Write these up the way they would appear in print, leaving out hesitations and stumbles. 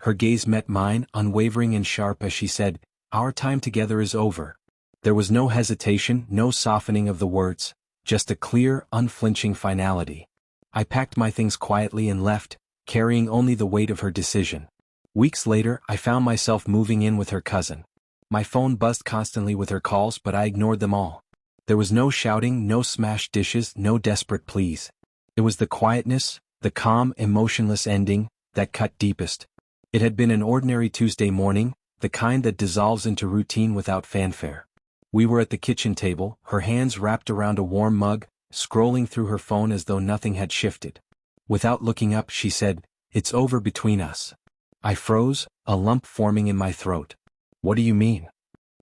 Her gaze met mine, unwavering and sharp as she said, "Our time together is over." There was no hesitation, no softening of the words, just a clear, unflinching finality. I packed my things quietly and left, carrying only the weight of her decision. Weeks later, I found myself moving in with her cousin. My phone buzzed constantly with her calls, but I ignored them all. There was no shouting, no smashed dishes, no desperate pleas. It was the quietness, the calm, emotionless ending, that cut deepest. It had been an ordinary Tuesday morning, the kind that dissolves into routine without fanfare. We were at the kitchen table, her hands wrapped around a warm mug, scrolling through her phone as though nothing had shifted. Without looking up, she said, "It's over between us." I froze, a lump forming in my throat. "What do you mean?"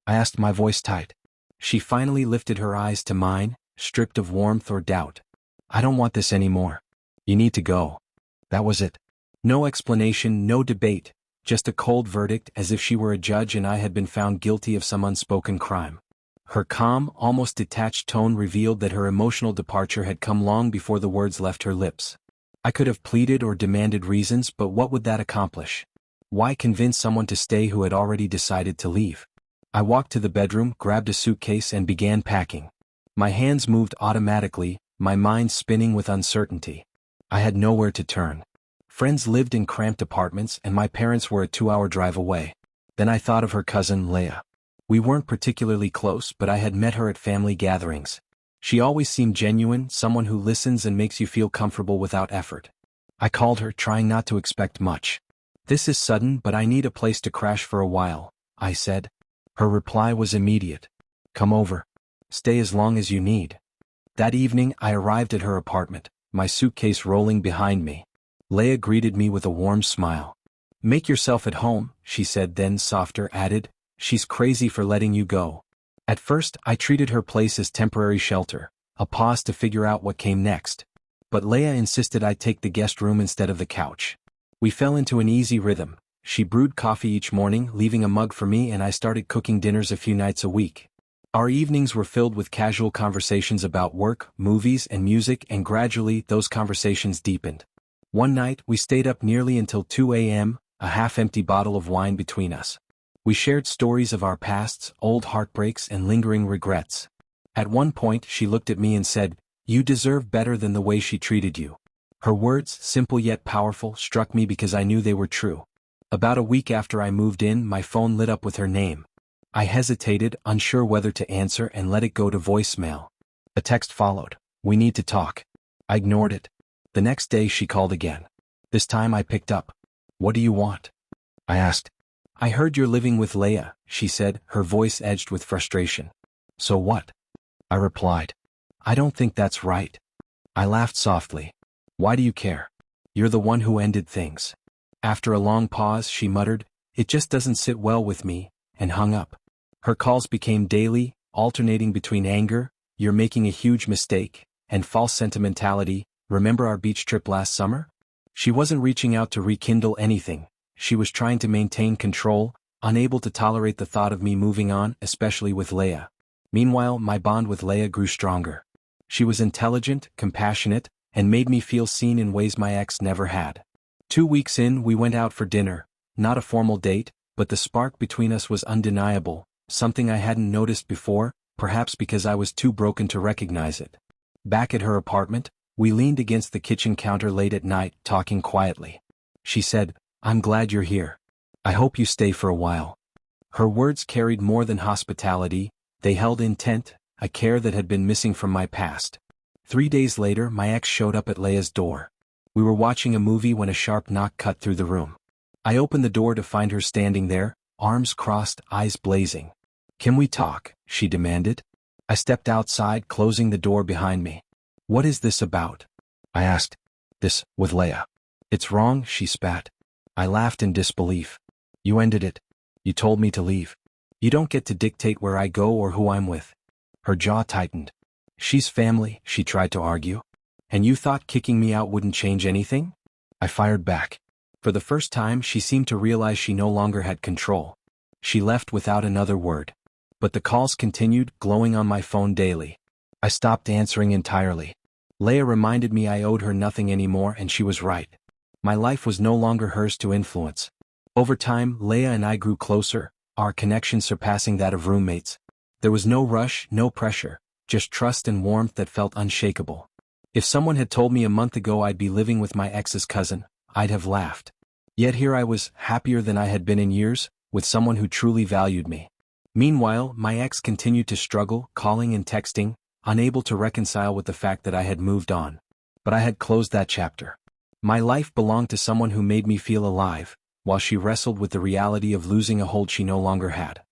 I asked, my voice tight. She finally lifted her eyes to mine, stripped of warmth or doubt. "I don't want this anymore. You need to go." That was it. No explanation, no debate, just a cold verdict, as if she were a judge and I had been found guilty of some unspoken crime. Her calm, almost detached tone revealed that her emotional departure had come long before the words left her lips. I could have pleaded or demanded reasons, but what would that accomplish? Why convince someone to stay who had already decided to leave? I walked to the bedroom, grabbed a suitcase and began packing. My hands moved automatically, my mind spinning with uncertainty. I had nowhere to turn. Friends lived in cramped apartments and my parents were a 2-hour drive away. Then I thought of her cousin, Leah. We weren't particularly close, but I had met her at family gatherings. She always seemed genuine, someone who listens and makes you feel comfortable without effort. I called her, trying not to expect much. "This is sudden, but I need a place to crash for a while," I said. Her reply was immediate. "Come over. Stay as long as you need." That evening, I arrived at her apartment, my suitcase rolling behind me. Leah greeted me with a warm smile. "Make yourself at home," she said, then softer added, "She's crazy for letting you go." At first, I treated her place as temporary shelter, a pause to figure out what came next. But Leah insisted I take the guest room instead of the couch. We fell into an easy rhythm. She brewed coffee each morning, leaving a mug for me, and I started cooking dinners a few nights a week. Our evenings were filled with casual conversations about work, movies, and music, and gradually, those conversations deepened. One night, we stayed up nearly until 2 a.m., a half-empty bottle of wine between us. We shared stories of our pasts, old heartbreaks, and lingering regrets. At one point, she looked at me and said, "You deserve better than the way she treated you." Her words, simple yet powerful, struck me because I knew they were true. About a week after I moved in, my phone lit up with her name. I hesitated, unsure whether to answer, and let it go to voicemail. A text followed. "We need to talk." I ignored it. The next day she called again. This time I picked up. "What do you want?" I asked. "I heard you're living with Leah," she said, her voice edged with frustration. "So what?" I replied. "I don't think that's right." I laughed softly. "Why do you care? You're the one who ended things." After a long pause, she muttered, "It just doesn't sit well with me," and hung up. Her calls became daily, alternating between anger, "You're making a huge mistake," and false sentimentality, "Remember our beach trip last summer?" She wasn't reaching out to rekindle anything. She was trying to maintain control, unable to tolerate the thought of me moving on, especially with Leah. Meanwhile, my bond with Leah grew stronger. She was intelligent, compassionate, and made me feel seen in ways my ex never had. 2 weeks in, we went out for dinner, not a formal date, but the spark between us was undeniable, something I hadn't noticed before, perhaps because I was too broken to recognize it. Back at her apartment, we leaned against the kitchen counter late at night, talking quietly. She said, "I'm glad you're here. I hope you stay for a while." Her words carried more than hospitality, they held intent, a care that had been missing from my past. 3 days later, my ex showed up at Leah's door. We were watching a movie when a sharp knock cut through the room. I opened the door to find her standing there, arms crossed, eyes blazing. "Can we talk?" she demanded. I stepped outside, closing the door behind me. "What is this about?" I asked. "This, with Leah." "It's wrong," she spat. I laughed in disbelief. "You ended it. You told me to leave. You don't get to dictate where I go or who I'm with." Her jaw tightened. "She's family," she tried to argue. "And you thought kicking me out wouldn't change anything?" I fired back. For the first time, she seemed to realize she no longer had control. She left without another word. But the calls continued, glowing on my phone daily. I stopped answering entirely. Leah reminded me I owed her nothing anymore, and she was right. My life was no longer hers to influence. Over time, Leia and I grew closer, our connection surpassing that of roommates. There was no rush, no pressure, just trust and warmth that felt unshakable. If someone had told me a month ago I'd be living with my ex's cousin, I'd have laughed. Yet here I was, happier than I had been in years, with someone who truly valued me. Meanwhile, my ex continued to struggle, calling and texting, unable to reconcile with the fact that I had moved on. But I had closed that chapter. My life belonged to someone who made me feel alive, while she wrestled with the reality of losing a hold she no longer had.